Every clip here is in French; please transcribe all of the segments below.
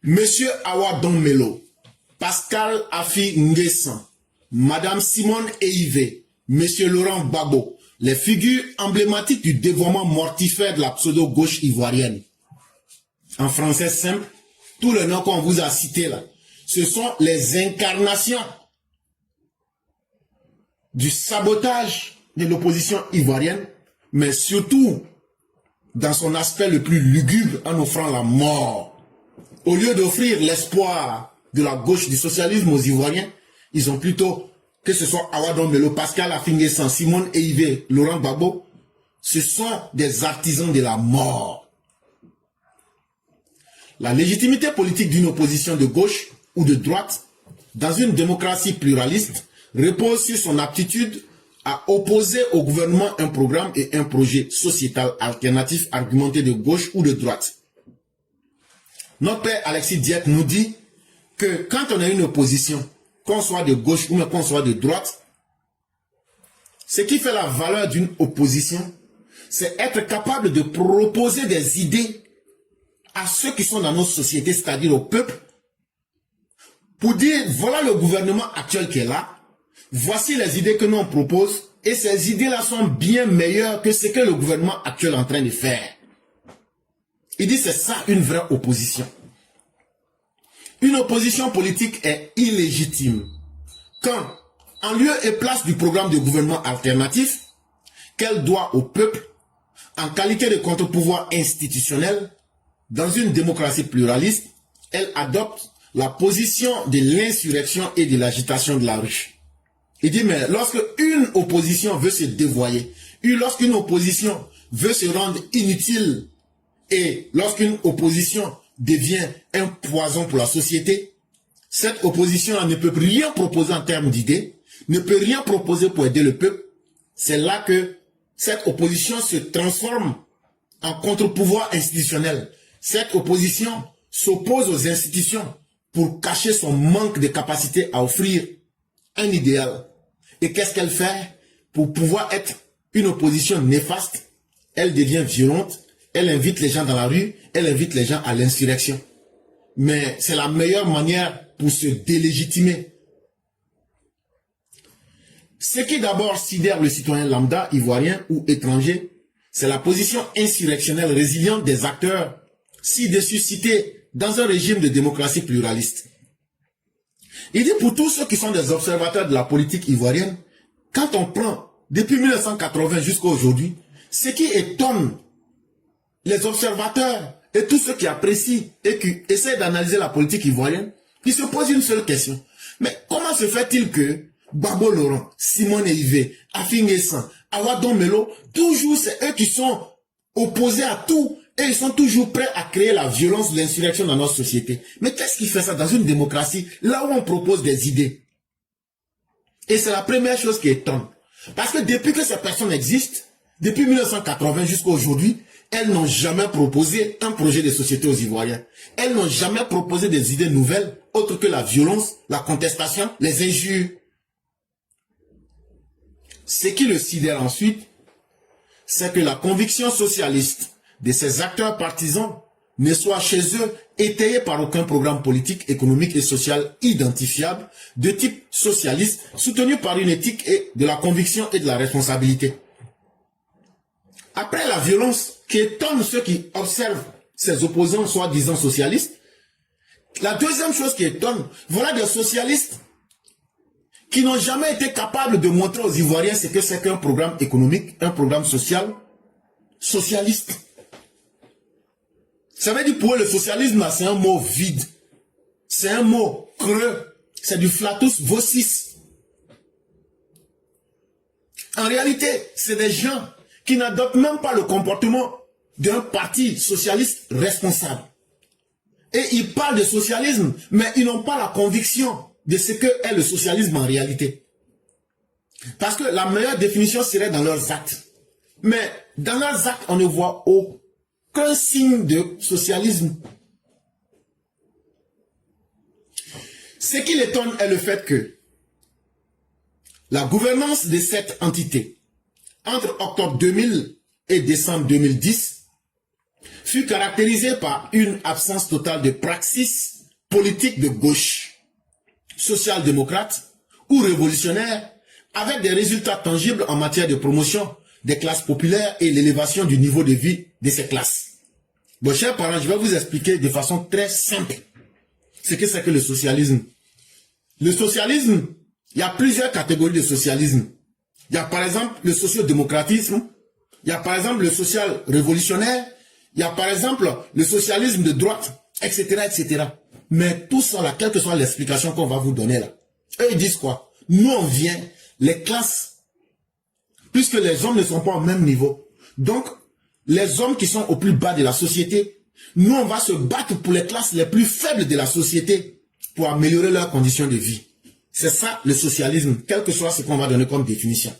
Monsieur Awadon Melo, Pascal Afi Nguessan, Madame Simone Eivé, Monsieur Laurent Gbagbo, les figures emblématiques du dévoiement mortifère de la pseudo-gauche ivoirienne. En français simple, tous les noms qu'on vous a cités là, ce sont les incarnations du sabotage de l'opposition ivoirienne, mais surtout dans son aspect le plus lugubre en offrant la mort. Au lieu d'offrir l'espoir de la gauche du socialisme aux Ivoiriens, ils ont plutôt, que ce soit Awadon Melo, Pascal Afi Nguessan, Simone Eivé, Laurent Gbagbo, ce sont des artisans de la mort. La légitimité politique d'une opposition de gauche ou de droite, dans une démocratie pluraliste, repose sur son aptitude à opposer au gouvernement un programme et un projet sociétal alternatif argumenté de gauche ou de droite. Notre père Alexis Diek nous dit que quand on a une opposition, qu'on soit de gauche ou qu'on soit de droite, ce qui fait la valeur d'une opposition, c'est être capable de proposer des idées à ceux qui sont dans notre société, c'est-à-dire au peuple, pour dire, voilà le gouvernement actuel qui est là, voici les idées que nous on propose, et ces idées-là sont bien meilleures que ce que le gouvernement actuel est en train de faire. Il dit c'est ça une vraie opposition. Une opposition politique est illégitime quand, en lieu et place du programme de gouvernement alternatif, qu'elle doit au peuple, en qualité de contre-pouvoir institutionnel, dans une démocratie pluraliste, elle adopte la position de l'insurrection et de l'agitation de la rue. Il dit, mais lorsque une opposition veut se dévoyer, lorsqu'une opposition veut se rendre inutile, et lorsqu'une opposition devient un poison pour la société, cette opposition ne peut rien proposer en termes d'idées, ne peut rien proposer pour aider le peuple. C'est là que cette opposition se transforme en contre-pouvoir institutionnel. Cette opposition s'oppose aux institutions pour cacher son manque de capacité à offrir un idéal. Et qu'est-ce qu'elle fait? Pour pouvoir être une opposition néfaste, elle devient violente, elle invite les gens dans la rue, elle invite les gens à l'insurrection. Mais c'est la meilleure manière pour se délégitimer. Ce qui d'abord sidère le citoyen lambda, ivoirien ou étranger, c'est la position insurrectionnelle résiliente des acteurs ci-dessus cités dans un régime de démocratie pluraliste. Il dit pour tous ceux qui sont des observateurs de la politique ivoirienne, quand on prend depuis 1980 jusqu'à aujourd'hui, ce qui étonne les observateurs et tous ceux qui apprécient et qui essaient d'analyser la politique ivoirienne, ils se posent une seule question. Mais comment se fait-il que Gbagbo Laurent, Simone Eivé, Afi Nguessan, Awadon Melo, toujours c'est eux qui sont opposés à tout et ils sont toujours prêts à créer la violence, l'insurrection dans notre société. Mais qu'est-ce qui fait ça dans une démocratie, là où on propose des idées? Et c'est la première chose qui étonne. Parce que depuis que ces personnes existent, depuis 1980 jusqu'à aujourd'hui, elles n'ont jamais proposé un projet de société aux Ivoiriens. Elles n'ont jamais proposé des idées nouvelles, autres que la violence, la contestation, les injures. Ce qui le sidère ensuite, c'est que la conviction socialiste de ces acteurs partisans ne soit chez eux étayée par aucun programme politique, économique et social identifiable de type socialiste, soutenu par une éthique et de la conviction et de la responsabilité. Après la violence qui étonne ceux qui observent ces opposants soi-disant socialistes, la deuxième chose qui étonne, voilà des socialistes qui n'ont jamais été capables de montrer aux Ivoiriens ce que c'est qu'un programme économique, un programme social, socialiste. Ça veut dire pour eux, le socialisme, c'est un mot vide. C'est un mot creux. C'est du flatus vocis. En réalité, c'est des gens qui n'adoptent même pas le comportement d'un parti socialiste responsable. Et ils parlent de socialisme, mais ils n'ont pas la conviction de ce que est le socialisme en réalité. Parce que la meilleure définition serait dans leurs actes. Mais dans leurs actes, on ne voit aucun signe de socialisme. Ce qui l'étonne est le fait que la gouvernance de cette entité, entre octobre 2000 et décembre 2010, fut caractérisée par une absence totale de praxis politique de gauche, social-démocrate ou révolutionnaire, avec des résultats tangibles en matière de promotion des classes populaires et l'élévation du niveau de vie de ces classes. Bon, chers parents, je vais vous expliquer de façon très simple ce que c'est que le socialisme. Le socialisme, il y a plusieurs catégories de socialisme. Il y a par exemple le sociodémocratisme, il y a par exemple le social révolutionnaire, il y a par exemple le socialisme de droite, etc., etc. Mais tout ça là, quelle que soit l'explication qu'on va vous donner là, eux ils disent quoi? Nous on vient, les classes, puisque les hommes ne sont pas au même niveau. Donc, les hommes qui sont au plus bas de la société, nous on va se battre pour les classes les plus faibles de la société pour améliorer leurs conditions de vie. C'est ça le socialisme, quel que soit ce qu'on va donner comme définition.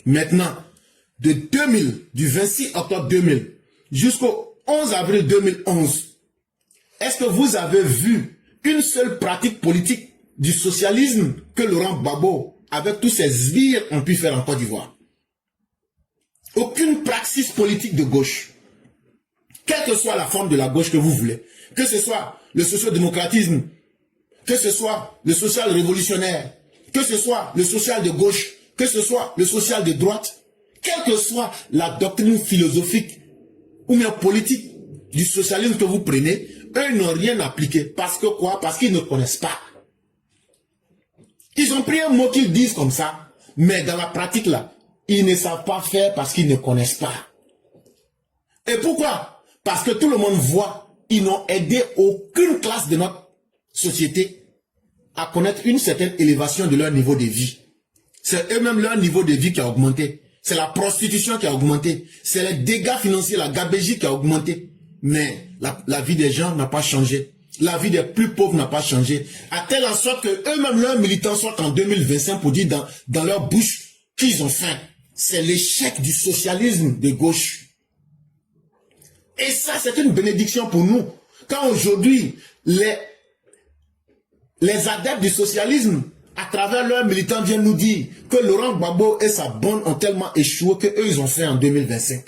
Maintenant, de 2000, du 26 octobre 2000 jusqu'au 11 avril 2011, est-ce que vous avez vu une seule pratique politique du socialisme que Laurent Gbagbo, avec tous ses sbires, ont pu faire en Côte d'Ivoire? Aucune praxis politique de gauche. Quelle que soit la forme de la gauche que vous voulez, que ce soit le sociodémocratisme, que ce soit le social révolutionnaire, que ce soit le social de gauche, que ce soit le social de droite, quelle que soit la doctrine philosophique ou bien politique du socialisme que vous prenez, eux n'ont rien appliqué. Parce que quoi? Parce qu'ils ne connaissent pas. Ils ont pris un mot qu'ils disent comme ça, mais dans la pratique là, ils ne savent pas faire parce qu'ils ne connaissent pas. Et pourquoi? Parce que tout le monde voit, ils n'ont aidé aucune classe de notre société à connaître une certaine élévation de leur niveau de vie. C'est eux-mêmes leur niveau de vie qui a augmenté. C'est la prostitution qui a augmenté. C'est les dégâts financiers, la gabegie qui a augmenté. Mais la vie des gens n'a pas changé. La vie des plus pauvres n'a pas changé. À telle en sorte que eux-mêmes, leurs militants, sortent en 2025 pour dire dans leur bouche qu'ils ont faim. C'est l'échec du socialisme de gauche. Et ça, c'est une bénédiction pour nous. Quand aujourd'hui, les adeptes du socialisme, à travers leurs militants, viennent nous dire que Laurent Gbagbo et sa bande ont tellement échoué qu'eux, ils ont fait en 2025.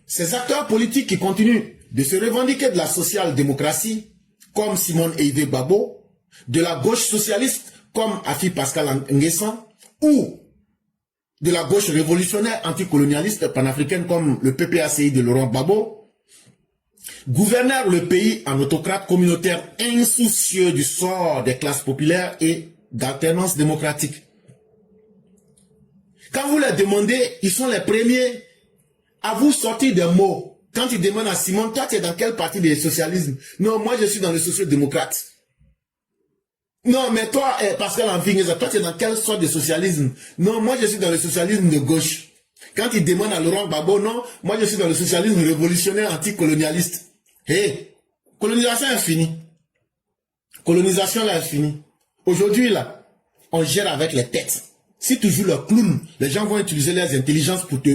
Ces acteurs politiques qui continuent de se revendiquer de la social-démocratie, comme Simone Eidé Gbagbo, de la gauche socialiste, comme Afi Pascal Nguessan, ou de la gauche révolutionnaire anticolonialiste panafricaine comme le PPACI de Laurent Gbagbo, gouvernèrent le pays en autocrate communautaire insoucieux du sort des classes populaires et d'alternance démocratique. Quand vous leur demandez, ils sont les premiers à vous sortir des mots. Quand ils demandent à Simon, toi tu es dans quelle partie du socialisme? Non, moi je suis dans le social-démocrate. Non, mais toi, Pascal Amfingueza, toi tu es dans quelle sorte de socialisme? Non, moi je suis dans le socialisme de gauche. Quand ils demandent à Laurent Gbagbo, non, moi je suis dans le socialisme révolutionnaire anticolonialiste. Hé, colonisation est finie. Colonisation là est finie. Aujourd'hui là, on gère avec les têtes. Si tu joues le clown, les gens vont utiliser leurs intelligences pour te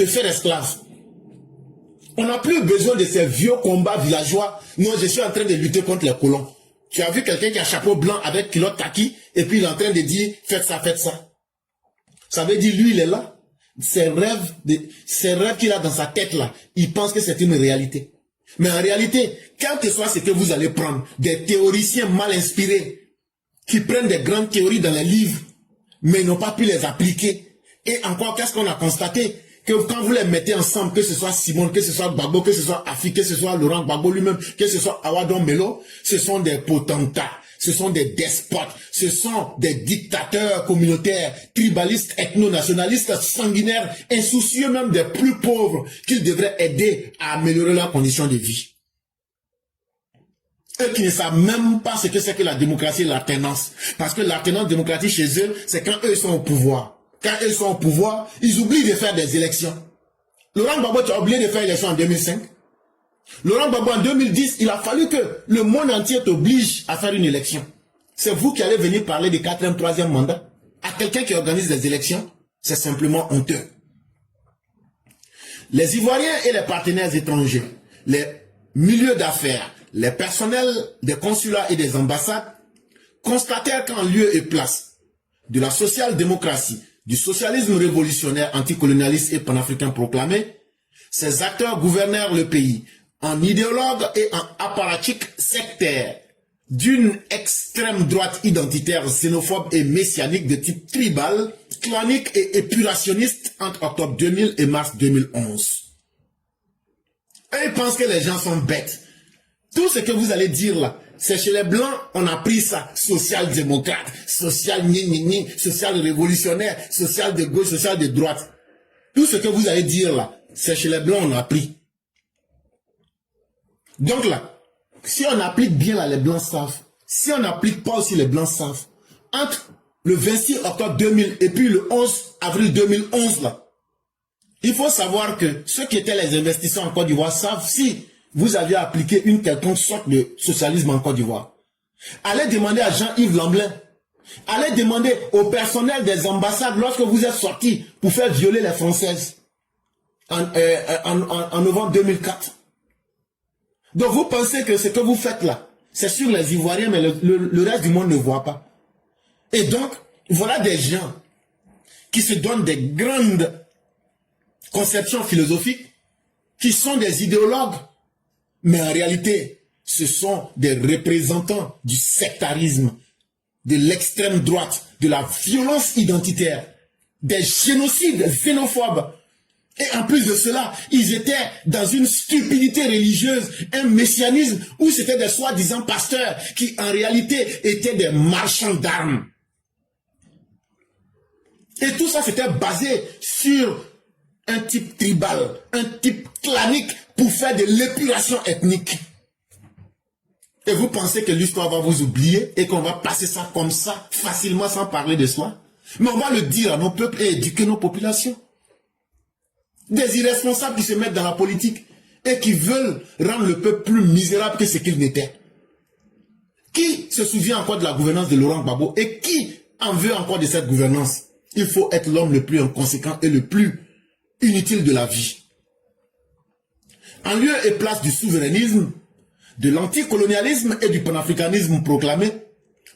faire esclave. On n'a plus besoin de ces vieux combats villageois. Non, je suis en train de lutter contre les colons. Tu as vu quelqu'un qui a chapeau blanc avec culotte kaki et puis il est en train de dire faites ça, faites ça. Ça veut dire lui il est là. Ses rêves qu'il a dans sa tête là, il pense que c'est une réalité. Mais en réalité, quel que soit ce que vous allez prendre, des théoriciens mal inspirés qui prennent des grandes théories dans les livres, mais ils n'ont pas pu les appliquer. Et encore, qu'est-ce qu'on a constaté? Que quand vous les mettez ensemble, que ce soit Simone, que ce soit Gbagbo, que ce soit Afi, que ce soit Laurent Gbagbo lui-même, que ce soit Awadon Melo, ce sont des potentats, ce sont des despotes, ce sont des dictateurs communautaires, tribalistes, ethno-nationalistes, sanguinaires, insoucieux même des plus pauvres, qu'ils devraient aider à améliorer leurs conditions de vie. Eux qui ne savent même pas ce que c'est que la démocratie et l'alternance. Parce que l'alternance démocratique chez eux, c'est quand eux sont au pouvoir. Quand ils sont au pouvoir, ils oublient de faire des élections. Laurent Gbagbo, tu as oublié de faire l'élection en 2005. Laurent Gbagbo, en 2010, il a fallu que le monde entier t'oblige à faire une élection. C'est vous qui allez venir parler de 4e, 3e mandat à quelqu'un qui organise des élections. C'est simplement honteux. Les Ivoiriens et les partenaires étrangers, les milieux d'affaires, les personnels des consulats et des ambassades constatèrent qu'en lieu et place de la social-démocratie, du socialisme révolutionnaire anticolonialiste et panafricain proclamé, ces acteurs gouvernèrent le pays en idéologues et en apparatchiks sectaires d'une extrême droite identitaire, xénophobe et messianique de type tribal, clanique et épurationniste entre octobre 2000 et mars 2011. Et ils pensent que les gens sont bêtes. Tout ce que vous allez dire là, c'est chez les blancs, on a pris ça, social-démocrate, social-révolutionnaire, social de gauche, social de droite. Tout ce que vous allez dire là, c'est chez les blancs, on a pris. Donc là, si on applique bien là, les blancs savent. Si on n'applique pas aussi, les blancs savent. Entre le 26 octobre 2000 et puis le 11 avril 2011 là, il faut savoir que ceux qui étaient les investisseurs en Côte d'Ivoire savent si vous aviez appliqué une quelconque sorte de socialisme en Côte d'Ivoire. Allez demander à Jean-Yves Lamblin. Allez demander au personnel des ambassades lorsque vous êtes sortis pour faire violer les Françaises en novembre 2004. Donc vous pensez que ce que vous faites là, c'est sur les Ivoiriens, mais le reste du monde ne voit pas. Et donc, voilà des gens qui se donnent des grandes conceptions philosophiques, qui sont des idéologues, mais en réalité, ce sont des représentants du sectarisme, de l'extrême droite, de la violence identitaire, des génocides xénophobes. Et en plus de cela, ils étaient dans une stupidité religieuse, un messianisme où c'était des soi-disant pasteurs qui en réalité étaient des marchands d'armes. Et tout ça c'était basé sur un type tribal, un type clanique pour faire de l'épuration ethnique. Et vous pensez que l'histoire va vous oublier et qu'on va passer ça comme ça, facilement sans parler de soi? Mais on va le dire à nos peuples et éduquer nos populations. Des irresponsables qui se mettent dans la politique et qui veulent rendre le peuple plus misérable que ce qu'il n'était. Qui se souvient encore de la gouvernance de Laurent Gbagbo et qui en veut encore de cette gouvernance? Il faut être l'homme le plus inconséquent et le plus inutile de la vie. En lieu et place du souverainisme, de l'anticolonialisme et du panafricanisme proclamé,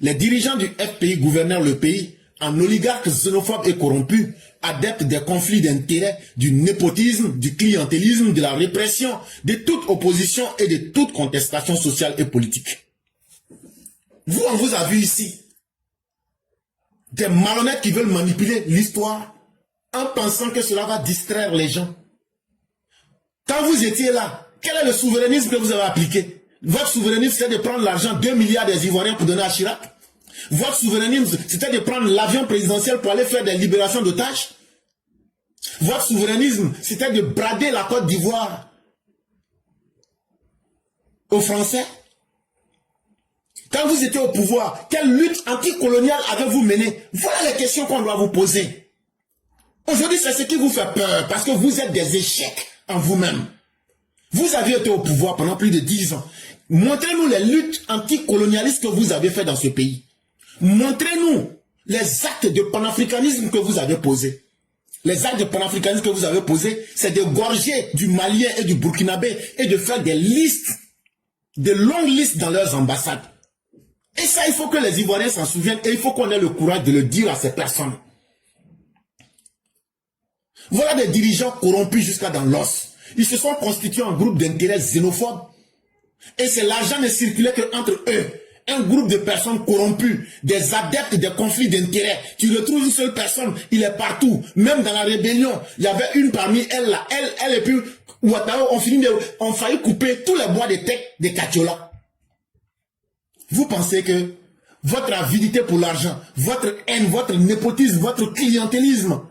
les dirigeants du FPI gouvernèrent le pays en oligarques xénophobes et corrompus, adeptes des conflits d'intérêts, du népotisme, du clientélisme, de la répression, de toute opposition et de toute contestation sociale et politique. Vous, on vous a vu ici des malhonnêtes qui veulent manipuler l'histoire en pensant que cela va distraire les gens. Quand vous étiez là, quel est le souverainisme que vous avez appliqué? Votre souverainisme, c'est de prendre l'argent, 2 milliards des Ivoiriens pour donner à Chirac. Votre souverainisme, c'était de prendre l'avion présidentiel pour aller faire des libérations d'otages. Votre souverainisme, c'était de brader la Côte d'Ivoire aux Français. Quand vous étiez au pouvoir, quelle lutte anticoloniale avez-vous menée? Voilà les questions qu'on doit vous poser. Aujourd'hui, c'est ce qui vous fait peur, parce que vous êtes des échecs en vous-même. Vous aviez été au pouvoir pendant plus de 10 ans. Montrez-nous les luttes anticolonialistes que vous avez faites dans ce pays. Montrez-nous les actes de panafricanisme que vous avez posés. Les actes de panafricanisme que vous avez posés, c'est de gorger du Malien et du Burkinabé et de faire des listes, de longues listes dans leurs ambassades. Et ça, il faut que les Ivoiriens s'en souviennent et il faut qu'on ait le courage de le dire à ces personnes. Voilà des dirigeants corrompus jusqu'à dans l'os. Ils se sont constitués en groupe d'intérêts xénophobes. Et c'est l'argent ne circulait qu'entre eux. Un groupe de personnes corrompues, des adeptes des conflits d'intérêts. Tu retrouves une seule personne, il est partout. Même dans la rébellion, il y avait une parmi elles là. Elle et puis Ouattara ont failli couper tous les bois de tête des Katiola. Vous pensez que votre avidité pour l'argent, votre haine, votre népotisme, votre clientélisme,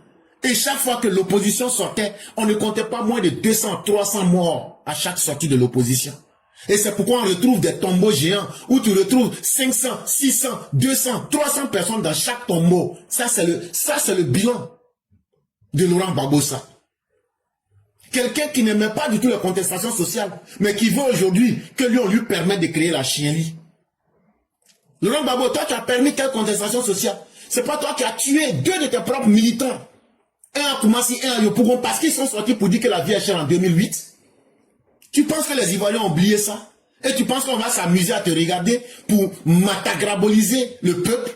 et chaque fois que l'opposition sortait, on ne comptait pas moins de 200, 300 morts à chaque sortie de l'opposition. Et c'est pourquoi on retrouve des tombeaux géants où tu retrouves 500, 600, 200, 300 personnes dans chaque tombeau. Ça, c'est le bilan de Laurent Gbagbo. Quelqu'un qui n'aimait pas du tout les contestations sociales, mais qui veut aujourd'hui que lui, on lui permette de créer la chienlit. Laurent Gbagbo, toi, tu as permis quelle contestation sociale? C'est pas toi qui as tué 2 de tes propres militants. Un à Koumassi, un à Yopougon, parce qu'ils sont sortis pour dire que la vie est chère en 2008. Tu penses que les Ivoiriens ont oublié ça? Et tu penses qu'on va s'amuser à te regarder pour matagraboliser le peuple?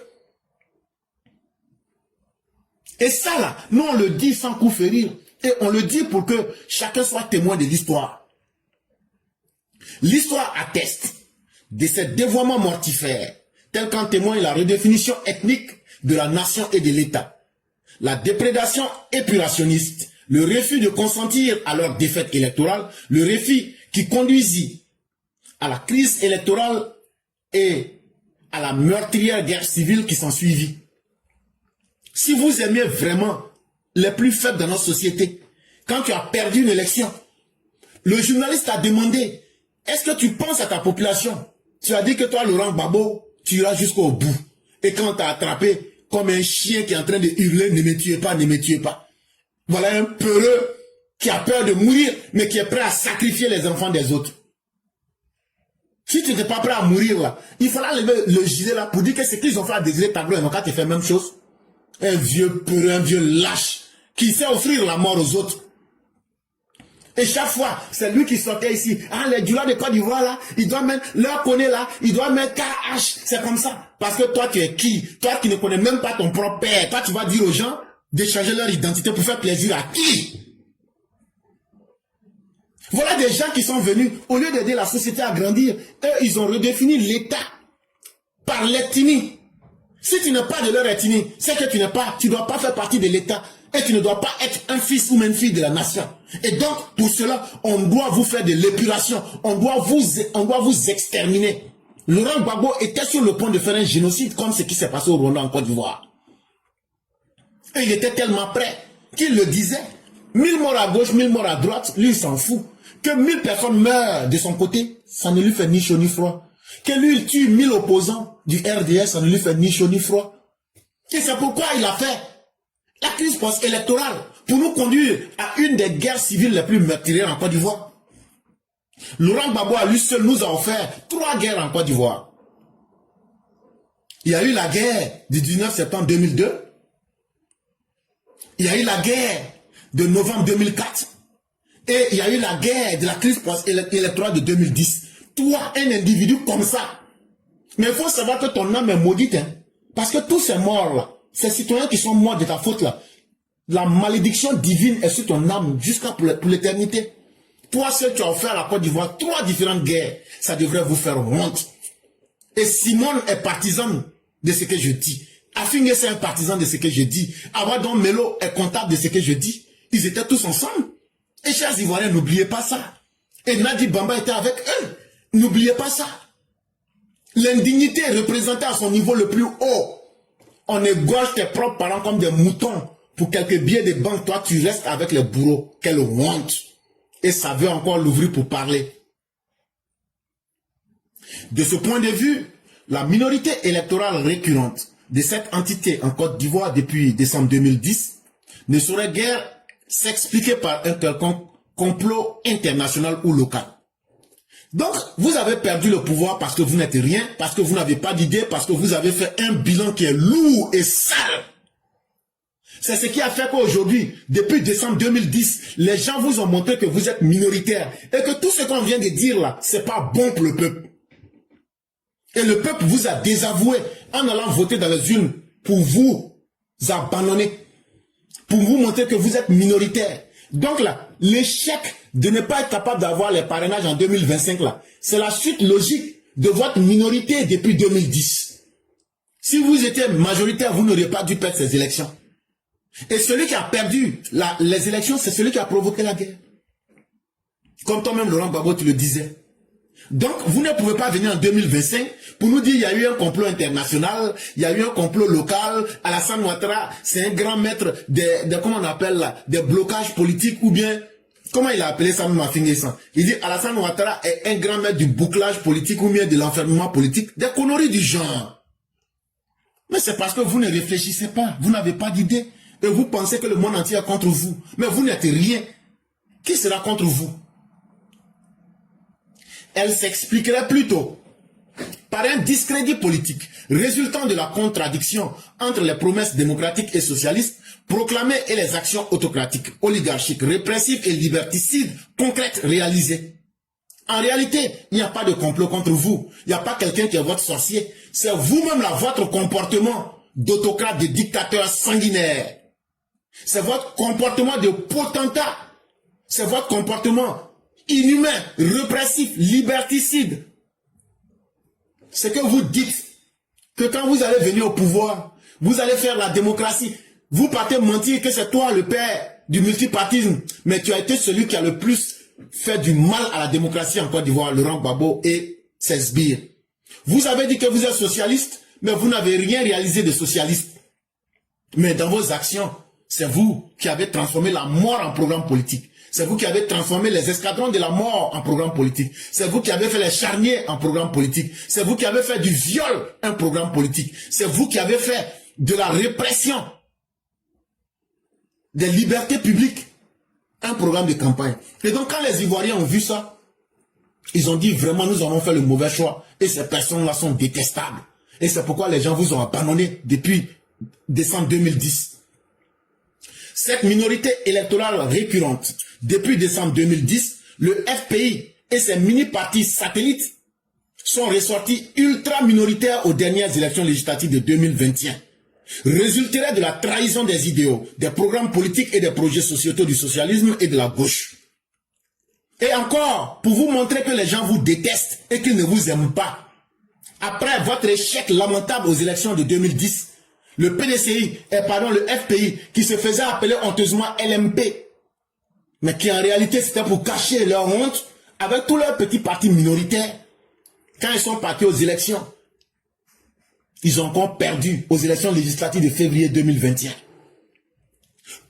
Et ça là, nous on le dit sans coup férir. Et on le dit pour que chacun soit témoin de l'histoire. L'histoire atteste de ces dévoiements mortifères, tels qu'en témoigne la redéfinition ethnique de la nation et de l'État, la déprédation épurationniste, le refus de consentir à leur défaite électorale, le refus qui conduisit à la crise électorale et à la meurtrière guerre civile qui s'en suivit. Si vous aimez vraiment les plus faibles dans notre société, quand tu as perdu une élection, le journaliste a demandé, est-ce que tu penses à ta population? Tu as dit que toi, Laurent Gbagbo, tu iras jusqu'au bout. Et quand tu as attrapé comme un chien qui est en train de hurler, ne me tuez pas, ne me tuez pas. Voilà un peureux qui a peur de mourir, mais qui est prêt à sacrifier les enfants des autres. Si tu n'es pas prêt à mourir là, il faudra lever le gilet là pour dire que ce qu'ils ont fait à Désiré Tableau, ils n'ont qu'à te faire la même chose. Un vieux peureux, un vieux lâche, qui sait offrir la mort aux autres. Et chaque fois, c'est lui qui sortait ici. Ah, les Dioula de Côte d'Ivoire là, ils doivent mettre leur connaît là, ils doivent mettre KH. C'est comme ça. Parce que toi, tu es qui? Toi qui ne connais même pas ton propre père. Toi, tu vas dire aux gens d'échanger leur identité pour faire plaisir à qui? Voilà des gens qui sont venus, au lieu d'aider la société à grandir, eux, ils ont redéfini l'État par l'ethnie. Si tu n'es pas de leur ethnie, c'est que tu ne dois pas faire partie de l'État. Et tu ne dois pas être un fils ou une fille de la nation. Et donc, pour cela, on doit vous faire de l'épuration. On doit vous exterminer. Laurent Gbagbo était sur le point de faire un génocide comme ce qui s'est passé au Rwanda en Côte d'Ivoire. Et il était tellement prêt qu'il le disait. 1000 morts à gauche, 1000 morts à droite, lui il s'en fout. Que 1000 personnes meurent de son côté, ça ne lui fait ni chaud ni froid. Que lui il tue 1000 opposants du RDS, ça ne lui fait ni chaud ni froid. Et c'est pourquoi il a fait la crise post-électorale pour nous conduire à une des guerres civiles les plus meurtrières en Côte d'Ivoire. Laurent Gbagbo à lui seul nous a offert 3 guerres en Côte d'Ivoire. Il y a eu la guerre du 19 septembre 2002. Il y a eu la guerre de novembre 2004. Et il y a eu la guerre de la crise post-électorale de 2010. Toi, un individu comme ça. Mais il faut savoir que ton âme est maudite. Hein? Parce que tous ces morts-là, ces citoyens qui sont morts de ta faute là, la malédiction divine est sur ton âme jusqu'à pour l'éternité. Toi seul tu as offert à la Côte d'Ivoire 3 différentes guerres. Ça devrait vous faire honte. Et Simone est partisane de ce que je dis. Afingé c'est un partisan de ce que je dis. Awadon Melo est comptable de ce que je dis. Ils étaient tous ensemble. Et chers Ivoiriens, n'oubliez pas ça. Et Nadi Bamba était avec eux. N'oubliez pas ça. L'indignité est représentée à son niveau le plus haut. On égorge tes propres parents comme des moutons. Pour quelques billets de banque, toi, tu restes avec les bourreaux. Quelle honte. Et ça veut encore l'ouvrir pour parler. De ce point de vue, la minorité électorale récurrente de cette entité en Côte d'Ivoire depuis décembre 2010 ne saurait guère s'expliquer par un quelconque complot international ou local. Donc, vous avez perdu le pouvoir parce que vous n'êtes rien, parce que vous n'avez pas d'idée, parce que vous avez fait un bilan qui est lourd et sale. C'est ce qui a fait qu'aujourd'hui, depuis décembre 2010, les gens vous ont montré que vous êtes minoritaire et que tout ce qu'on vient de dire là, c'est pas bon pour le peuple. Et le peuple vous a désavoué en allant voter dans les urnes pour vous abandonner, pour vous montrer que vous êtes minoritaire. Donc là, l'échec de ne pas être capable d'avoir les parrainages en 2025 là, c'est la suite logique de votre minorité depuis 2010. Si vous étiez majoritaire, vous n'auriez pas dû perdre ces élections. Et celui qui a perdu les élections, c'est celui qui a provoqué la guerre. Comme toi-même, Laurent Gbagbo, tu le disais. Donc, vous ne pouvez pas venir en 2025 pour nous dire qu'il y a eu un complot international, il y a eu un complot local. Alassane Ouattara, c'est un grand maître comment on appelle là, des blocages politiques ou bien, comment il a appelé ça, il dit Alassane Ouattara est un grand maître du bouclage politique ou bien de l'enfermement politique, des conneries du genre. Mais c'est parce que vous ne réfléchissez pas, vous n'avez pas d'idée. Et vous pensez que le monde entier est contre vous. Mais vous n'êtes rien. Qui sera contre vous? Elle s'expliquerait plutôt par un discrédit politique résultant de la contradiction entre les promesses démocratiques et socialistes proclamées et les actions autocratiques, oligarchiques, répressives et liberticides concrètes réalisées. En réalité, il n'y a pas de complot contre vous. Il n'y a pas quelqu'un qui est votre sorcier. C'est vous-même là, votre comportement d'autocrate, de dictateur sanguinaire. C'est votre comportement de potentat. C'est votre comportement inhumain, répressif, liberticide. C'est que vous dites que quand vous allez venir au pouvoir, vous allez faire la démocratie. Vous partez mentir que c'est toi le père du multipartisme. Mais tu as été celui qui a le plus fait du mal à la démocratie en Côte d'Ivoire, Laurent Gbagbo et ses sbires. Vous avez dit que vous êtes socialiste, mais vous n'avez rien réalisé de socialiste. Mais dans vos actions, c'est vous qui avez transformé la mort en programme politique. C'est vous qui avez transformé les escadrons de la mort en programme politique. C'est vous qui avez fait les charniers en programme politique. C'est vous qui avez fait du viol un programme politique. C'est vous qui avez fait de la répression des libertés publiques un programme de campagne. Et donc quand les Ivoiriens ont vu ça, ils ont dit vraiment nous avons fait le mauvais choix. Et ces personnes-là sont détestables. Et c'est pourquoi les gens vous ont abandonné depuis décembre 2010. Cette minorité électorale récurrente, depuis décembre 2010, le FPI et ses mini-partis satellites sont ressortis ultra minoritaires aux dernières élections législatives de 2021. Résulterait de la trahison des idéaux, des programmes politiques et des projets sociétaux du socialisme et de la gauche. Et encore, pour vous montrer que les gens vous détestent et qu'ils ne vous aiment pas, après votre échec lamentable aux élections de 2010, le PDCI, le FPI, qui se faisait appeler honteusement LMP, mais qui en réalité c'était pour cacher leur honte, avec tous leurs petits partis minoritaires, quand ils sont partis aux élections, ils ont encore perdu aux élections législatives de février 2021.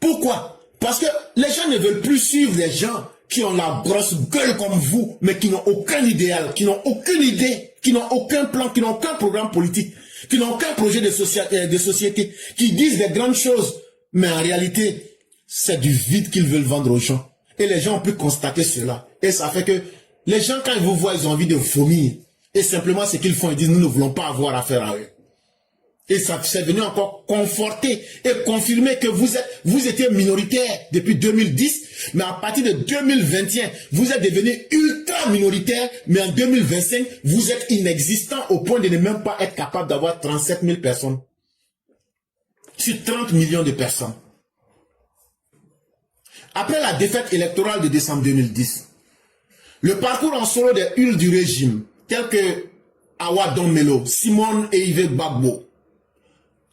Pourquoi? Parce que les gens ne veulent plus suivre les gens qui ont la grosse gueule comme vous, mais qui n'ont aucun idéal, qui n'ont aucune idée, qui n'ont aucun plan, qui n'ont aucun programme politique, qui n'ont aucun projet de société, qui disent des grandes choses, mais en réalité, c'est du vide qu'ils veulent vendre aux gens. Et les gens ont pu constater cela. Et ça fait que les gens, quand ils vous voient, ils ont envie de vomir. Et simplement, ce qu'ils font, ils disent, nous ne voulons pas avoir affaire à eux. Et ça c'est venu encore conforter et confirmer que vous étiez minoritaire depuis 2010, mais à partir de 2021, vous êtes devenu ultra minoritaire, mais en 2025, vous êtes inexistant au point de ne même pas être capable d'avoir 37 000 personnes. Sur 30 millions de personnes. Après la défaite électorale de décembre 2010, le parcours en solo des hulles du régime, tels que Awa Don Melo, Simone et Yves Gbagbo,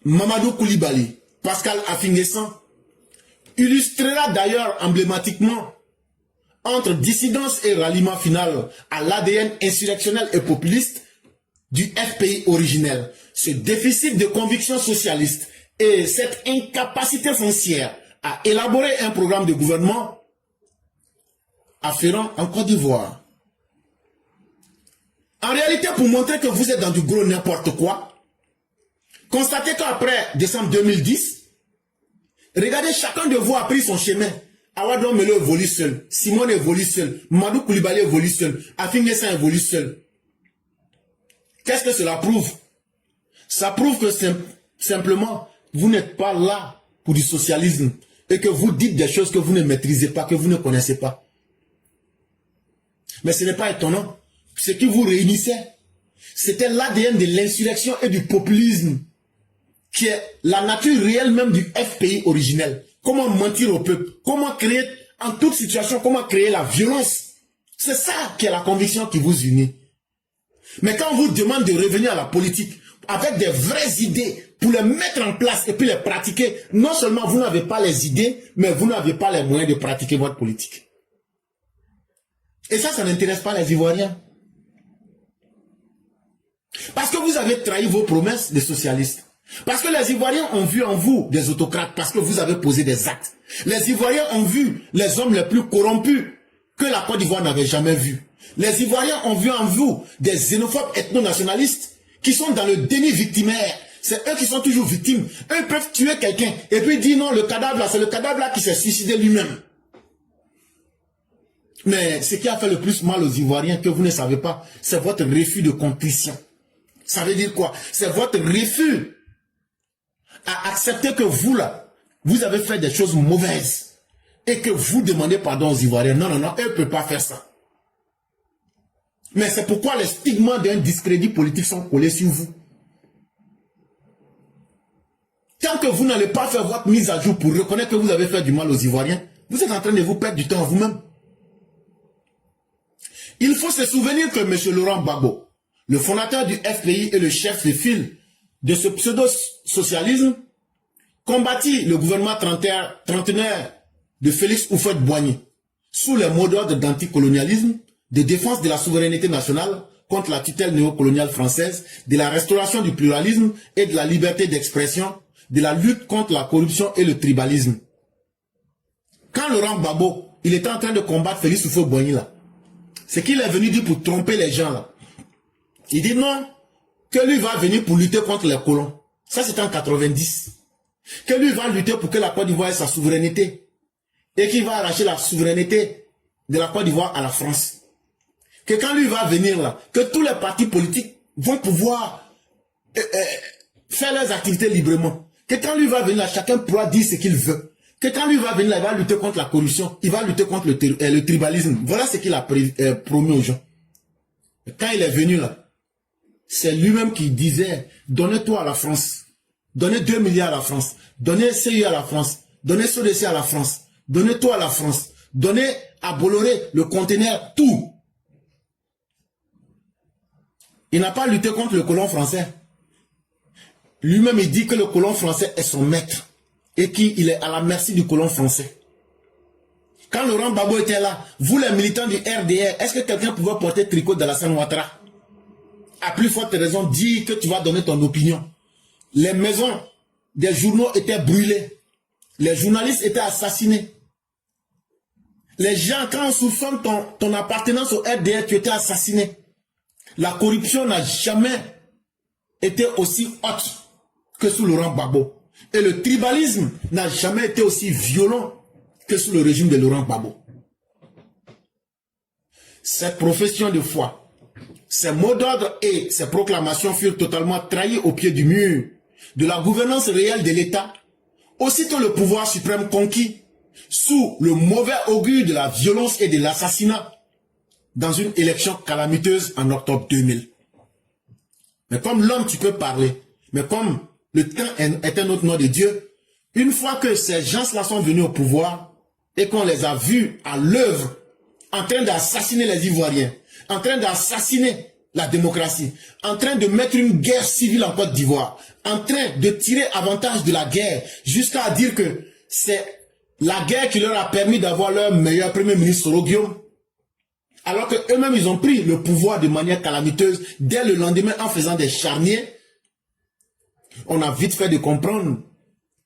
Mamadou Koulibaly, Pascal Affi-N'Guessan, illustrera d'ailleurs emblématiquement entre dissidence et ralliement final à l'ADN insurrectionnel et populiste du FPI originel, ce déficit de conviction socialiste et cette incapacité foncière à élaborer un programme de gouvernement afférent en Côte d'Ivoire. En réalité, pour montrer que vous êtes dans du gros n'importe quoi, constatez qu'après décembre 2010, regardez, chacun de vous a pris son chemin. Awa Don Melo évolue seul, Simone évolue seul, Mamadou Koulibaly évolue seul, Affi-N'Guessan évolue seul. Qu'est-ce que cela prouve? Ça prouve que simplement, vous n'êtes pas là pour du socialisme et que vous dites des choses que vous ne maîtrisez pas, que vous ne connaissez pas. Mais ce n'est pas étonnant. Ce qui vous réunissait, c'était l'ADN de l'insurrection et du populisme, qui est la nature réelle même du FPI originel. Comment mentir au peuple, comment créer, en toute situation, comment créer la violence. C'est ça qui est la conviction qui vous unit. Mais quand on vous demande de revenir à la politique, avec des vraies idées, pour les mettre en place et puis les pratiquer, non seulement vous n'avez pas les idées, mais vous n'avez pas les moyens de pratiquer votre politique. Et ça n'intéresse pas les Ivoiriens. Parce que vous avez trahi vos promesses des socialistes. Parce que les Ivoiriens ont vu en vous des autocrates, parce que vous avez posé des actes. Les Ivoiriens ont vu les hommes les plus corrompus que la Côte d'Ivoire n'avait jamais vus. Les Ivoiriens ont vu en vous des xénophobes ethno-nationalistes qui sont dans le déni victimaire. C'est eux qui sont toujours victimes. Eux peuvent tuer quelqu'un et puis dire non, le cadavre là, c'est le cadavre là qui s'est suicidé lui-même. Mais ce qui a fait le plus mal aux Ivoiriens, que vous ne savez pas, c'est votre refus de contrition. Ça veut dire quoi? C'est votre refus à accepter que vous là, vous avez fait des choses mauvaises et que vous demandez pardon aux Ivoiriens. Non, non, non, eux ne peuvent pas faire ça. Mais c'est pourquoi les stigmas d'un discrédit politique sont collés sur vous. Tant que vous n'allez pas faire votre mise à jour pour reconnaître que vous avez fait du mal aux Ivoiriens, vous êtes en train de vous perdre du temps à vous-même. Il faut se souvenir que M. Laurent Gbagbo, le fondateur du FPI et le chef de file de ce pseudo-socialisme, combattit le gouvernement trentenaire de Félix Houphouët-Boigny sous les mots d'ordre d'anticolonialisme, de défense de la souveraineté nationale contre la tutelle néocoloniale française, de la restauration du pluralisme et de la liberté d'expression, de la lutte contre la corruption et le tribalisme. Quand Laurent Gbagbo, il était en train de combattre Félix Houphouët-Boigny là, c'est qu'il est venu dire pour tromper les gens là. Il dit non, que lui va venir pour lutter contre les colons. Ça c'était en 90. Que lui va lutter pour que la Côte d'Ivoire ait sa souveraineté. Et qu'il va arracher la souveraineté de la Côte d'Ivoire à la France. Que quand lui va venir là, que tous les partis politiques vont pouvoir faire leurs activités librement. Que quand lui va venir là, chacun pourra dire ce qu'il veut. Que quand lui va venir là, il va lutter contre la corruption, il va lutter contre le tribalisme. Voilà ce qu'il a promis aux gens. Et quand il est venu là, c'est lui-même qui disait, donnez-toi à la France. Donnez 2 milliards à la France. Donnez CI à la France. Donnez SODC à la France. Donnez-toi à la France. Donnez à Bolloré le conteneur, tout. Il n'a pas lutté contre le colon français. Lui-même, il dit que le colon français est son maître. Et qu'il est à la merci du colon français. Quand Laurent Gbagbo était là, vous les militants du RDR, est-ce que quelqu'un pouvait porter tricot de la Ouattara? À plus forte raison, dis que tu vas donner ton opinion. Les maisons des journaux étaient brûlées. Les journalistes étaient assassinés. Les gens, quand on soupçonne ton appartenance au RDR, tu étais assassiné. La corruption n'a jamais été aussi haute que sous Laurent Gbagbo. Et le tribalisme n'a jamais été aussi violent que sous le régime de Laurent Gbagbo. Cette profession de foi, ces mots d'ordre et ces proclamations furent totalement trahis au pied du mur de la gouvernance réelle de l'État, aussitôt le pouvoir suprême conquis, sous le mauvais augure de la violence et de l'assassinat, dans une élection calamiteuse en octobre 2000. Mais comme l'homme, tu peux parler, mais comme le temps est un autre nom de Dieu, une fois que ces gens-là sont venus au pouvoir et qu'on les a vus à l'œuvre, en train d'assassiner les Ivoiriens, en train d'assassiner la démocratie, en train de mettre une guerre civile en Côte d'Ivoire, en train de tirer avantage de la guerre, jusqu'à dire que c'est la guerre qui leur a permis d'avoir leur meilleur premier ministre Soro Guillaume, alors qu'eux-mêmes ils ont pris le pouvoir de manière calamiteuse dès le lendemain en faisant des charniers. On a vite fait de comprendre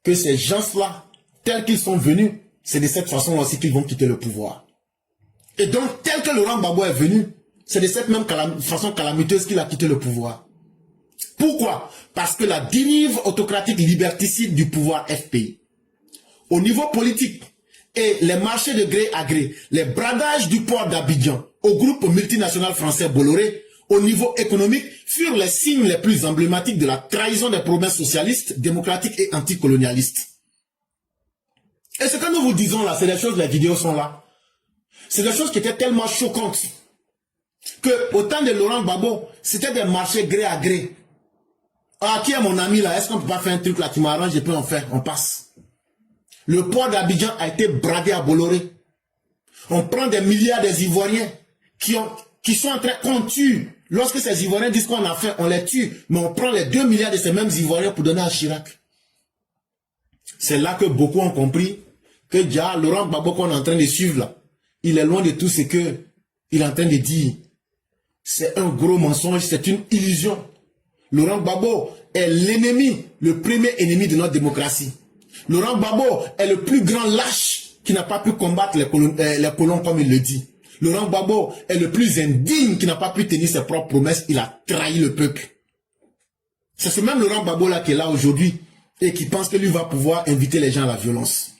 que ces gens-là, tels qu'ils sont venus, c'est de cette façon aussi qu'ils vont quitter le pouvoir. Et donc, tel que Laurent Gbagbo est venu, c'est de cette même façon calamiteuse qu'il a quitté le pouvoir. Pourquoi? Parce que la dérive autocratique liberticide du pouvoir FPI, au niveau politique, et les marchés de gré à gré, les bradages du port d'Abidjan au groupe multinational français Bolloré, au niveau économique, furent les signes les plus emblématiques de la trahison des promesses socialistes, démocratiques et anticolonialistes. Et ce que nous vous disons là, c'est des choses, les vidéos sont là. C'est des choses qui étaient tellement choquantes que au temps de Laurent Gbagbo, c'était des marchés gré à gré. Ah, qui est mon ami là? Est-ce qu'on peut pas faire un truc là qui m'arrange? Je peux en faire, on passe. Le port d'Abidjan a été bradé à Bolloré. On prend des milliards des Ivoiriens qui sont en train qu'on tue. Lorsque ces Ivoiriens disent qu'on a fait, on les tue. Mais on prend les 2 milliards de ces mêmes Ivoiriens pour donner à Chirac. C'est là que beaucoup ont compris que déjà Laurent Gbagbo qu'on est en train de suivre là, il est loin de tout ce que il est en train de dire. C'est un gros mensonge, c'est une illusion. Laurent Gbagbo est l'ennemi, le premier ennemi de notre démocratie. Laurent Gbagbo est le plus grand lâche qui n'a pas pu combattre les colons comme il le dit. Laurent Gbagbo est le plus indigne qui n'a pas pu tenir ses propres promesses. Il a trahi le peuple. C'est ce même Laurent Gbagbo là qui est là aujourd'hui et qui pense que lui va pouvoir inviter les gens à la violence.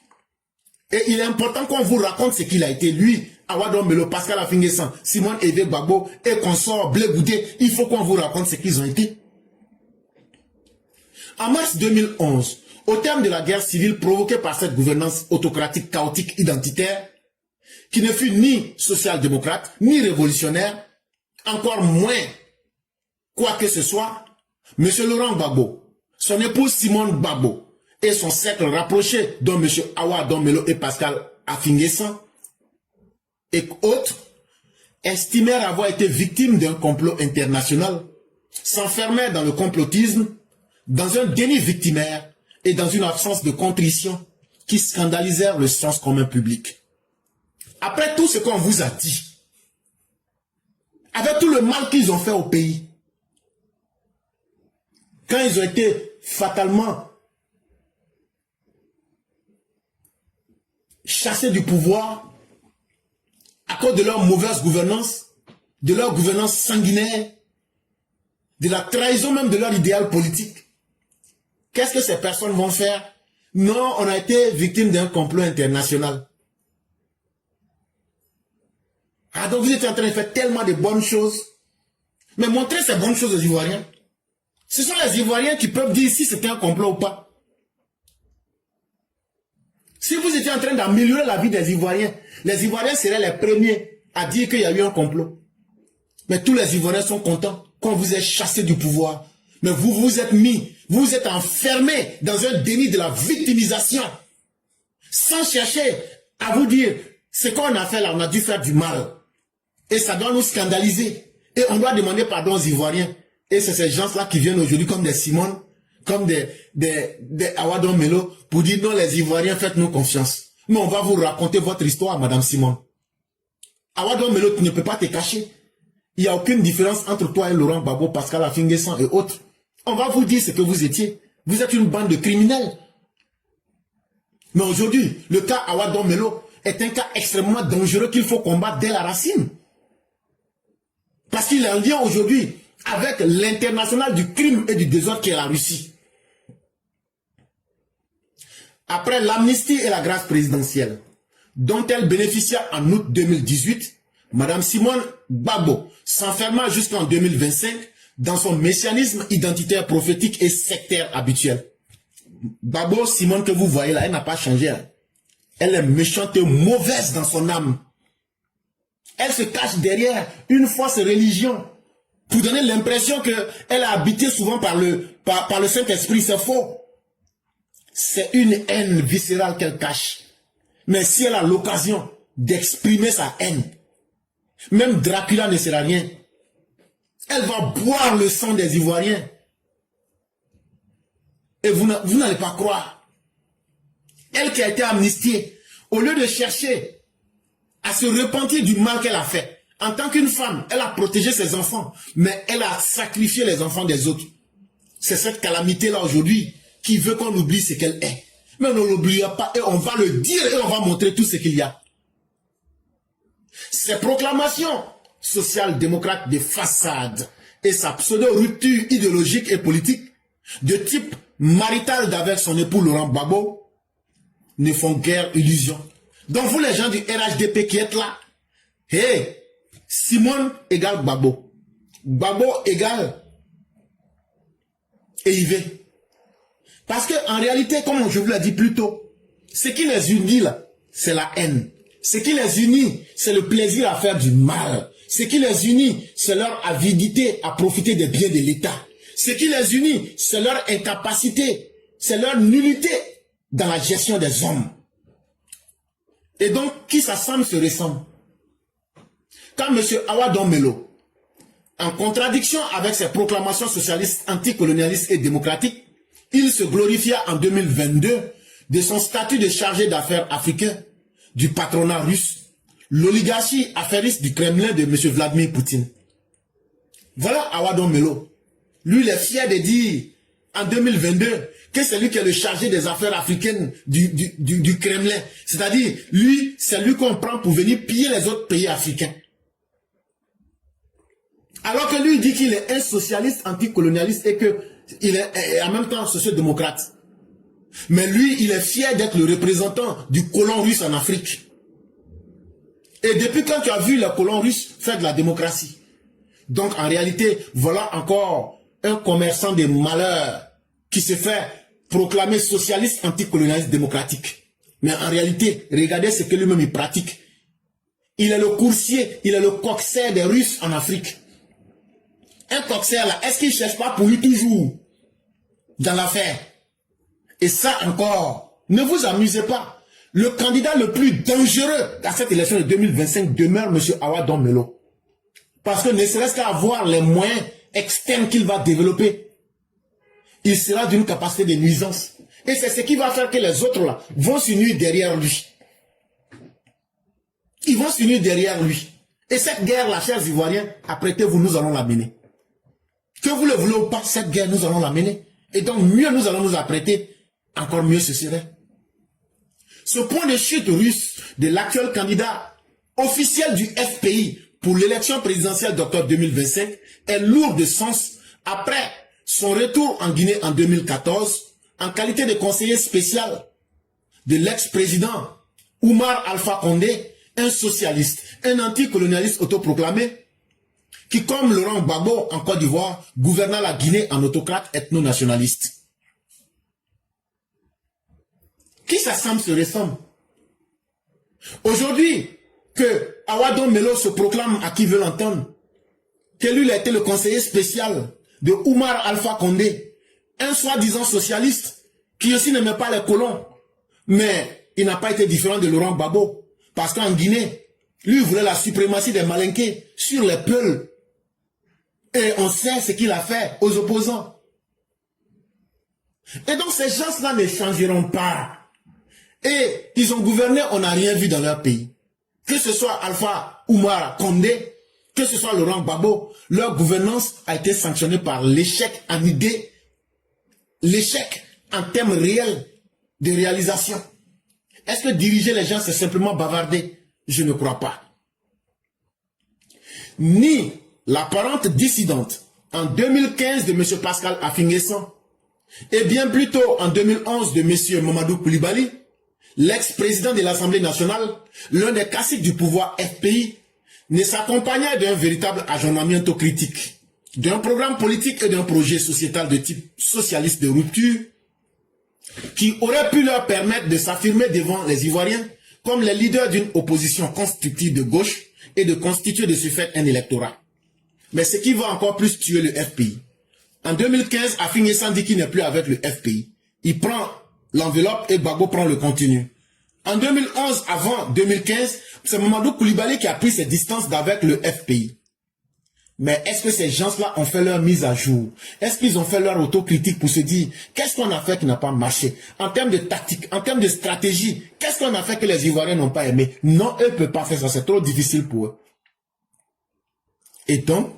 Et il est important qu'on vous raconte ce qu'il a été. Lui, Awadon Melo, Pascal Afinguessan, Simone Eve Gbagbo et consort Blé Goudé, il faut qu'on vous raconte ce qu'ils ont été. En mars 2011, au terme de la guerre civile provoquée par cette gouvernance autocratique, chaotique, identitaire, qui ne fut ni social-démocrate, ni révolutionnaire, encore moins quoi que ce soit, M. Laurent Gbagbo, son épouse Simone Gbagbo et son cercle rapproché, dont M. Awa Don-Melo et Pascal Afingessa et autres, estimèrent avoir été victimes d'un complot international, s'enfermèrent dans le complotisme, dans un déni victimaire et dans une absence de contrition qui scandalisèrent le sens commun public. Après tout ce qu'on vous a dit, avec tout le mal qu'ils ont fait au pays, quand ils ont été fatalement chassés du pouvoir à cause de leur mauvaise gouvernance, de leur gouvernance sanguinaire, de la trahison même de leur idéal politique, qu'est-ce que ces personnes vont faire? Non, on a été victime d'un complot international. Ah, donc vous êtes en train de faire tellement de bonnes choses. Mais montrez ces bonnes choses aux Ivoiriens. Ce sont les Ivoiriens qui peuvent dire si c'était un complot ou pas. Si vous étiez en train d'améliorer la vie des Ivoiriens, les Ivoiriens seraient les premiers à dire qu'il y a eu un complot. Mais tous les Ivoiriens sont contents qu'on vous ait chassé du pouvoir. Mais vous vous êtes mis, vous êtes enfermés dans un déni de la victimisation. Sans chercher à vous dire, ce qu'on a fait là, on a dû faire du mal. Et ça doit nous scandaliser. Et on doit demander pardon aux Ivoiriens. Et c'est ces gens-là qui viennent aujourd'hui comme des Simone, comme des Awa Don-Melo, pour dire non, les Ivoiriens, faites-nous confiance. Mais on va vous raconter votre histoire, Madame Simone. Awa Don-Melo, tu ne peux pas te cacher. Il n'y a aucune différence entre toi et Laurent Gbagbo, Pascal Afingessa et autres. On va vous dire ce que vous étiez. Vous êtes une bande de criminels. Mais aujourd'hui, le cas Awa Don-Melo est un cas extrêmement dangereux qu'il faut combattre dès la racine. Parce qu'il est en lien aujourd'hui avec l'international du crime et du désordre qui est la Russie. Après l'amnistie et la grâce présidentielle, dont elle bénéficia en août 2018, Madame Simone Gbagbo s'enferma jusqu'en 2025 dans son messianisme identitaire, prophétique et sectaire habituel. Gbagbo, Simone que vous voyez là, elle n'a pas changé. Hein. Elle est méchante et mauvaise dans son âme. Elle se cache derrière une fausse religion pour donner l'impression qu'elle a habité souvent par le Saint-Esprit. C'est faux. C'est une haine viscérale qu'elle cache. Mais si elle a l'occasion d'exprimer sa haine, même Dracula ne sera rien. Elle va boire le sang des Ivoiriens. Et vous n'allez pas croire. Elle qui a été amnistiée, au lieu de chercher à se repentir du mal qu'elle a fait, en tant qu'une femme, elle a protégé ses enfants, mais elle a sacrifié les enfants des autres. C'est cette calamité-là aujourd'hui qui veut qu'on oublie ce qu'elle est. Mais on ne l'oubliera pas et on va le dire et on va montrer tout ce qu'il y a. Ces proclamations social-démocrates de façade et sa pseudo-rupture idéologique et politique de type marital d'avec son époux Laurent Gbagbo ne font guère illusion. Donc vous les gens du RHDP qui êtes là, hey, Simone égale Gbagbo, Gbagbo égale EIV. Parce qu'en réalité, comme je vous l'ai dit plus tôt, ce qui les unit là, c'est la haine. Ce qui les unit, c'est le plaisir à faire du mal. Ce qui les unit, c'est leur avidité à profiter des biens de l'État. Ce qui les unit, c'est leur incapacité, c'est leur nullité dans la gestion des hommes. Et donc, qui s'assemble se ressemble. Quand M. Awa Don-Melo, en contradiction avec ses proclamations socialistes, anticolonialistes et démocratiques, il se glorifia en 2022 de son statut de chargé d'affaires africain du patronat russe, l'oligarchie affairiste du Kremlin de M. Vladimir Poutine. Voilà Awa Don-Melo. Lui, il est fier de dire en 2022 que c'est lui qui est le chargé des affaires africaines du Kremlin. C'est-à-dire, lui, c'est lui qu'on prend pour venir piller les autres pays africains. Alors que lui dit qu'il est un socialiste anticolonialiste et qu'il est en même temps socio-démocrate. Mais lui, il est fier d'être le représentant du colon russe en Afrique. Et depuis quand tu as vu le colon russe faire de la démocratie? Donc en réalité, voilà encore un commerçant de malheur qui se fait proclamer socialiste anticolonialiste démocratique. Mais en réalité, regardez ce que lui-même il pratique. Il est le coursier, il est le coxer des Russes en Afrique. Un coxer là, est-ce qu'il ne cherche pas pour lui toujours dans l'affaire? Et ça encore, ne vous amusez pas. Le candidat le plus dangereux à cette élection de 2025 demeure M. Awadon Melo. Parce que ne serait-ce qu'à voir les moyens externes qu'il va développer, il sera d'une capacité de nuisance. Et c'est ce qui va faire que les autres là vont s'unir derrière lui. Ils vont s'unir derrière lui. Et cette guerre-là, chers Ivoiriens, apprêtez-vous, nous allons la mener. Que vous le voulez ou pas, cette guerre, nous allons la mener. Et donc, mieux nous allons nous apprêter, encore mieux ce serait. Ce point de chute russe de l'actuel candidat officiel du FPI pour l'élection présidentielle d'octobre 2025 est lourd de sens après son retour en Guinée en 2014 en qualité de conseiller spécial de l'ex-président Oumar Alpha Condé, un socialiste, un anticolonialiste autoproclamé, qui, comme Laurent Gbagbo en Côte d'Ivoire, gouverna la Guinée en autocrate ethno-nationaliste. Qui s'assemble se ressemble. Aujourd'hui, que Awadon Melo se proclame à qui veut l'entendre, que lui a été le conseiller spécial de Oumar Alpha Condé, un soi-disant socialiste, qui aussi n'aimait pas les colons, mais il n'a pas été différent de Laurent Gbagbo. Parce qu'en Guinée, lui voulait la suprématie des Malinqués sur les Peuls. Et on sait ce qu'il a fait aux opposants. Et donc ces gens-là ne changeront pas. Et ils ont gouverné, on n'a rien vu dans leur pays. Que ce soit Alpha Oumar Condé, que ce soit Laurent Gbagbo, leur gouvernance a été sanctionnée par l'échec en idée, l'échec en termes réels de réalisation. Est-ce que diriger les gens, c'est simplement bavarder? Je ne crois pas. Ni l'apparente dissidente en 2015 de M. Pascal Affi-N'Guessan et bien plus tôt en 2011 de M. Mamadou Koulibaly, l'ex-président de l'Assemblée nationale, l'un des classiques du pouvoir FPI, ne s'accompagnait d'un véritable ajournement critique, d'un programme politique et d'un projet sociétal de type socialiste de rupture qui aurait pu leur permettre de s'affirmer devant les Ivoiriens comme les leaders d'une opposition constructive de gauche et de constituer de ce fait un électorat. Mais ce qui va encore plus tuer le FPI. En 2015, Affi-N'Guessan dit qu'il n'est plus avec le FPI. Il prend l'enveloppe et Gbagbo prend le contenu. En 2011, avant 2015, c'est Mamadou Koulibaly qui a pris ses distances d'avec le FPI. Mais est-ce que ces gens-là ont fait leur mise à jour? Est-ce qu'ils ont fait leur autocritique pour se dire qu'est-ce qu'on a fait qui n'a pas marché? En termes de tactique, en termes de stratégie, qu'est-ce qu'on a fait que les Ivoiriens n'ont pas aimé? Non, eux ne peuvent pas faire ça, c'est trop difficile pour eux. Et donc,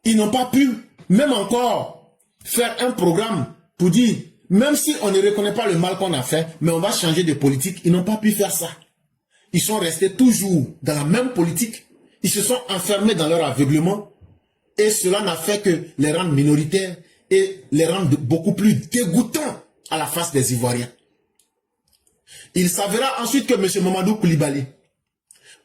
ils n'ont pas pu, même encore, faire un programme pour dire, même si on ne reconnaît pas le mal qu'on a fait, mais on va changer de politique, ils n'ont pas pu faire ça. Ils sont restés toujours dans la même politique, ils se sont enfermés dans leur aveuglement, et cela n'a fait que les rendre minoritaires et les rendre beaucoup plus dégoûtants à la face des Ivoiriens. Il s'avéra ensuite que M. Mamadou Koulibaly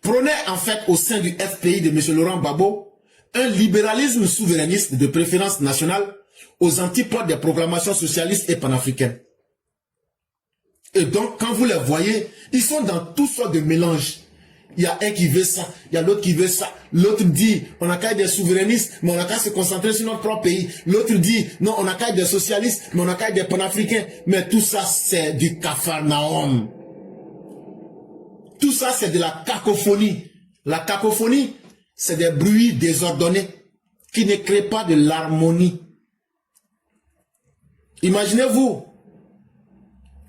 prônait en fait au sein du FPI de M. Laurent Gbagbo un libéralisme souverainiste de préférence nationale aux antipodes des proclamations socialistes et panafricaines. Et donc, quand vous les voyez, ils sont dans toutes sortes de mélanges. Il y a un qui veut ça, il y a l'autre qui veut ça. L'autre dit, on n'a qu'à être des souverainistes, mais on n'a qu'à se concentrer sur notre propre pays. L'autre dit, non, on n'a qu'à être des socialistes, mais on n'a qu'à être des panafricains. Mais tout ça, c'est du capharnaüm. Tout ça, c'est de la cacophonie. La cacophonie, c'est des bruits désordonnés qui ne créent pas de l'harmonie. Imaginez-vous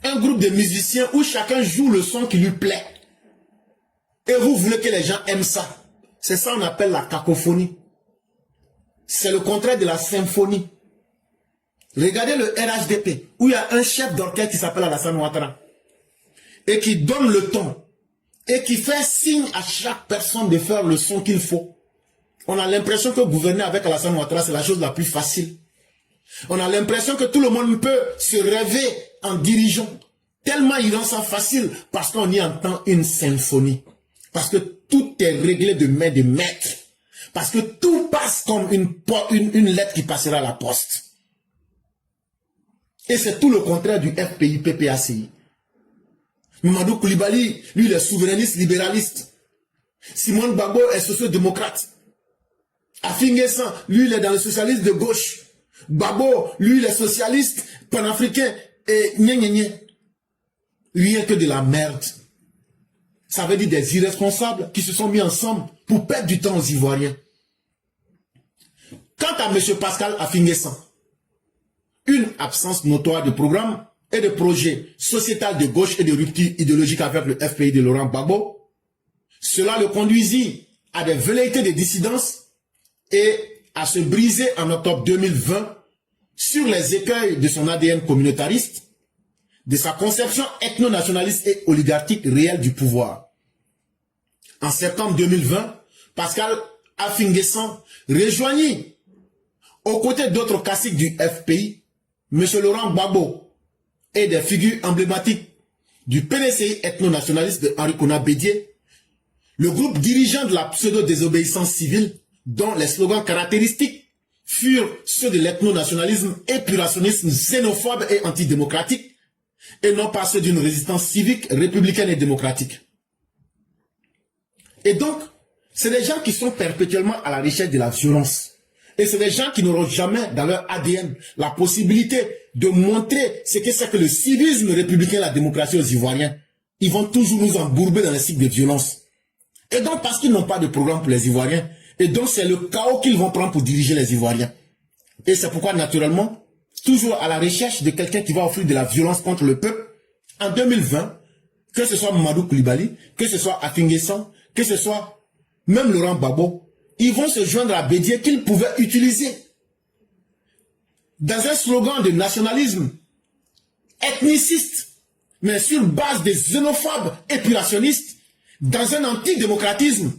un groupe de musiciens où chacun joue le son qui lui plaît. Et vous voulez que les gens aiment ça. C'est ça qu'on appelle la cacophonie. C'est le contraire de la symphonie. Regardez le RHDP, où il y a un chef d'orchestre qui s'appelle Alassane Ouattara. Et qui donne le ton. Et qui fait signe à chaque personne de faire le son qu'il faut. On a l'impression que gouverner avec Alassane Ouattara, c'est la chose la plus facile. On a l'impression que tout le monde peut se rêver en dirigeant. Tellement il rend ça facile parce qu'on y entend une symphonie. Parce que tout est réglé de main de maître. Parce que tout passe comme une lettre qui passera à la poste. Et c'est tout le contraire du FPI, PPACI. Mamadou Koulibaly, lui, il est souverainiste, libéraliste. Simone Gbagbo est socio-démocrate. Affi-N'Guessan, lui, il est dans le socialisme de gauche. Gbagbo, lui, il est socialiste, panafricain, et gna gna gna. Rien que de la merde. Ça veut dire des irresponsables qui se sont mis ensemble pour perdre du temps aux Ivoiriens. Quant à M. Pascal Affi-N'Guessan, une absence notoire de programme et de projet sociétal de gauche et de rupture idéologique avec le FPI de Laurent Gbagbo, cela le conduisit à des velléités de dissidence et à se briser en octobre 2020 sur les écueils de son ADN communautariste, de sa conception ethno-nationaliste et oligarchique réelle du pouvoir. En septembre 2020, Pascal Affi-N'Guessan rejoignit, aux côtés d'autres classiques du FPI, M. Laurent Gbagbo et des figures emblématiques du PDCI ethno-nationaliste de Henri Konan Bédié, le groupe dirigeant de la pseudo-désobéissance civile, dont les slogans caractéristiques furent ceux de l'ethno-nationalisme épurationnisme xénophobe et antidémocratique, et non pas ceux d'une résistance civique, républicaine et démocratique. Et donc, c'est des gens qui sont perpétuellement à la recherche de la violence. Et c'est des gens qui n'auront jamais dans leur ADN la possibilité de montrer ce que c'est que le civisme républicain et la démocratie aux Ivoiriens. Ils vont toujours nous embourber dans les cycles de violence. Et donc, parce qu'ils n'ont pas de programme pour les Ivoiriens, et donc c'est le chaos qu'ils vont prendre pour diriger les Ivoiriens. Et c'est pourquoi, naturellement, toujours à la recherche de quelqu'un qui va offrir de la violence contre le peuple, en 2020, que ce soit Mamadou Koulibaly, que ce soit Affi-N'Guessan, que ce soit même Laurent Gbagbo, ils vont se joindre à Bédié qu'ils pouvaient utiliser dans un slogan de nationalisme ethniciste, mais sur base des xénophobes épurationnistes, dans un antidémocratisme,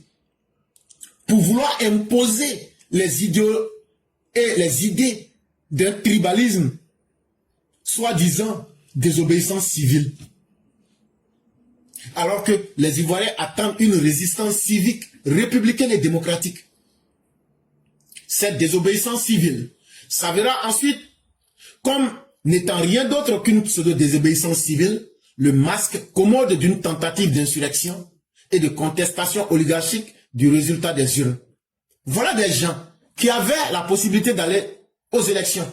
pour vouloir imposer les idéaux et les idées d'un tribalisme, soi-disant désobéissance civile. Alors que les Ivoiriens attendent une résistance civique, républicaine et démocratique. Cette désobéissance civile s'avérera ensuite comme n'étant rien d'autre qu'une pseudo-désobéissance civile, le masque commode d'une tentative d'insurrection et de contestation oligarchique du résultat des urnes. Voilà des gens qui avaient la possibilité d'aller aux élections.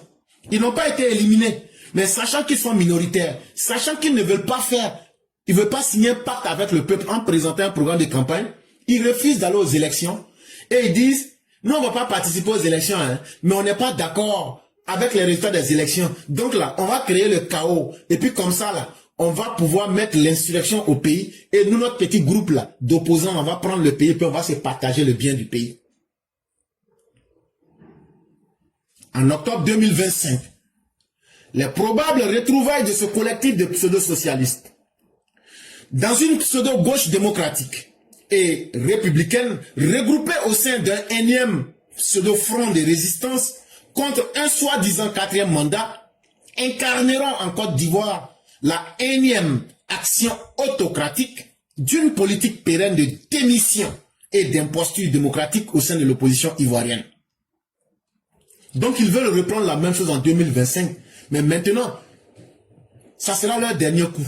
Ils n'ont pas été éliminés, mais sachant qu'ils sont minoritaires, sachant qu'ils ne veulent pas faire, ils ne veulent pas signer un pacte avec le peuple en présentant un programme de campagne, ils refusent d'aller aux élections et ils disent, nous on ne va pas participer aux élections, hein, mais on n'est pas d'accord avec les résultats des élections. Donc là, on va créer le chaos. Et puis comme ça, là, on va pouvoir mettre l'insurrection au pays. Et nous, notre petit groupe là d'opposants, on va prendre le pays et puis on va se partager le bien du pays. En octobre 2025, les probables retrouvailles de ce collectif de pseudo-socialistes dans une pseudo-gauche démocratique et républicaine regroupée au sein d'un énième pseudo-front de résistance contre un soi-disant quatrième mandat, incarneront en Côte d'Ivoire la énième action autocratique d'une politique pérenne de démission et d'imposture démocratique au sein de l'opposition ivoirienne. Donc ils veulent reprendre la même chose en 2025, mais maintenant, ça sera leur dernier coup.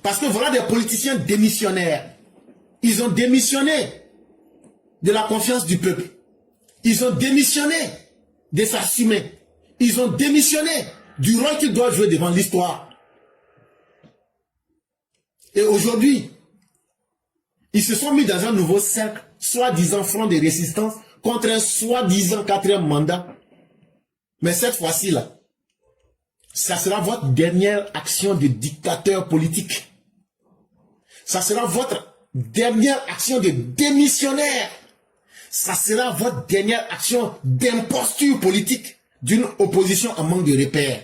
Parce que voilà des politiciens démissionnaires. Ils ont démissionné de la confiance du peuple. Ils ont démissionné de s'assumer. Ils ont démissionné du rôle qu'ils doivent jouer devant l'histoire. Et aujourd'hui, ils se sont mis dans un nouveau cercle, soi-disant front de résistance, contre un soi-disant quatrième mandat. Mais cette fois-ci, là, ça sera votre dernière action de dictateur politique. Ça sera votre dernière action de démissionnaire. Ça sera votre dernière action d'imposture politique d'une opposition en manque de repères.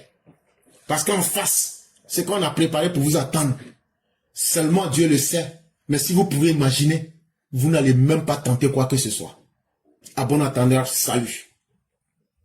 Parce qu'en face, ce qu'on a préparé pour vous attendre, seulement Dieu le sait. Mais si vous pouvez imaginer, vous n'allez même pas tenter quoi que ce soit. À bon entendeur, salut.